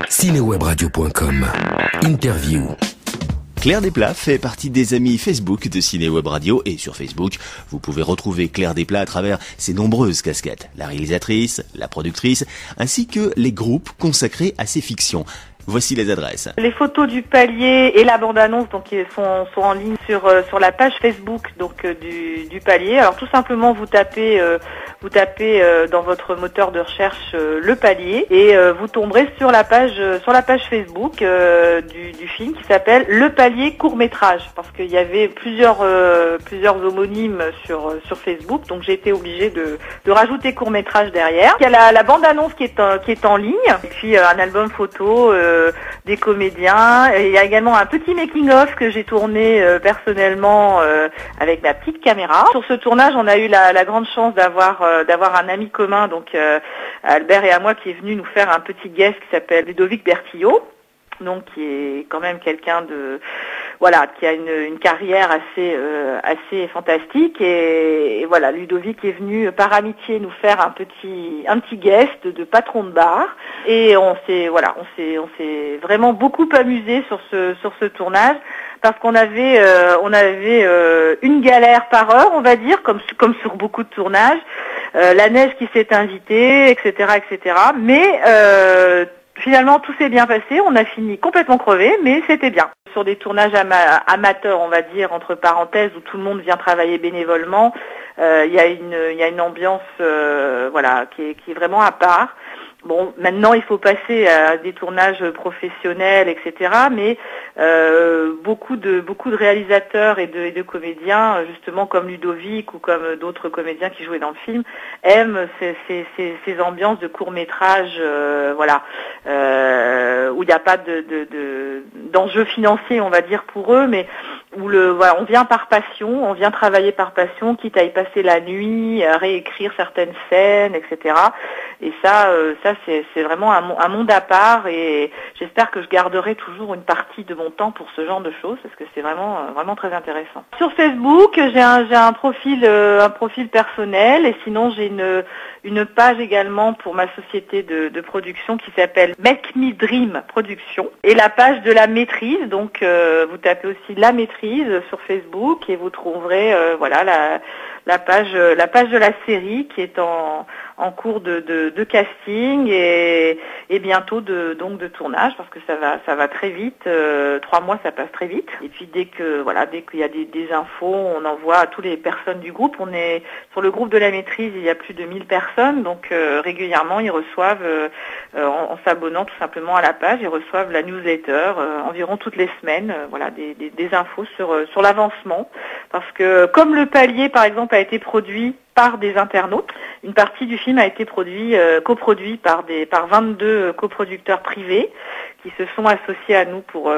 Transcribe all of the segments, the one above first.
Cinewebradio.com. Interview. Claire Desplat fait partie des amis Facebook de Ciné Web Radio et sur Facebook, vous pouvez retrouver Claire Desplat à travers ses nombreuses casquettes, la réalisatrice, la productrice, ainsi que les groupes consacrés à ses fictions. Voici les adresses. Les photos du palier et la bande-annonce donc sont en ligne sur la page Facebook donc du palier. Alors tout simplement vous tapez dans votre moteur de recherche le palier et vous tomberez sur la page Facebook du film qui s'appelle Le Palier court-métrage, parce qu'il y avait plusieurs homonymes sur Facebook, donc j'ai été obligée de rajouter court-métrage derrière. Il y a la bande-annonce qui est en ligne et puis un album photo des comédiens. Et il y a également un petit making-of que j'ai tourné personnellement avec ma petite caméra. Sur ce tournage, on a eu la grande chance d'avoir un ami commun, donc Albert et à moi, qui est venu nous faire un petit guest qui s'appelle Ludovic Bertillot, donc qui est quand même quelqu'un qui a une carrière assez fantastique et voilà, Ludovic est venu par amitié nous faire un petit guest de patron de bar et on s'est vraiment beaucoup amusé sur ce tournage, parce qu'on avait une galère par heure, on va dire, comme sur beaucoup de tournages, la neige qui s'est invitée, etc. Mais finalement, tout s'est bien passé. On a fini complètement crevé, mais c'était bien. Sur des tournages amateurs, on va dire, entre parenthèses, où tout le monde vient travailler bénévolement, il y a une ambiance qui est vraiment à part. Bon, maintenant il faut passer à des tournages professionnels, etc. Mais beaucoup de réalisateurs et de comédiens, justement comme Ludovic ou comme d'autres comédiens qui jouaient dans le film, aiment ces ambiances de court-métrage, où il n'y a pas d'enjeu financier, on va dire, pour eux, mais où on vient par passion, on vient travailler par passion, quitte à y passer la nuit, à réécrire certaines scènes, etc. Et ça c'est vraiment un monde à part, et j'espère que je garderai toujours une partie de mon temps pour ce genre de choses, parce que c'est vraiment très intéressant. Sur Facebook, j'ai un profil personnel, et sinon j'ai une page également pour ma société de production qui s'appelle Make Me Dream Production, et la page de la maîtrise, donc vous tapez aussi la maîtrise sur Facebook et vous trouverez la page de la série qui est en cours de casting et bientôt de tournage, parce que ça va très vite. 3 mois, ça passe très vite. Et puis dès qu'il y a des infos, on envoie à toutes les personnes du groupe. On est sur le groupe de la maîtrise, il y a plus de 1000 personnes, donc régulièrement ils reçoivent, en s'abonnant tout simplement à la page, ils reçoivent la newsletter environ toutes les semaines, des infos sur l'avancement, parce que comme le palier par exemple a été produit par des internautes, une partie du film a été coproduit par 22 coproducteurs privés qui se sont associés à nous pour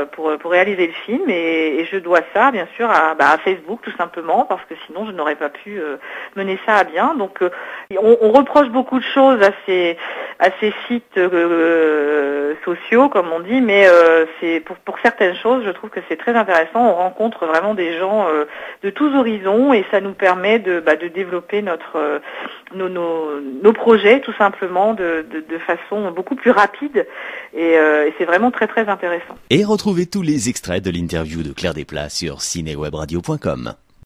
réaliser le film, et je dois ça bien sûr à Facebook tout simplement, parce que sinon je n'aurais pas pu mener ça à bien. Donc on reproche beaucoup de choses à ces sites sociaux, comme on dit, mais c'est pour certaines choses, je trouve que c'est très intéressant. On rencontre vraiment des gens de tous horizons, et ça nous permet de développer nos projets tout simplement de façon beaucoup plus rapide, et c'est vraiment très très intéressant. Et retrouvez tous les extraits de l'interview de Claire Desplat sur cinewebradio.com.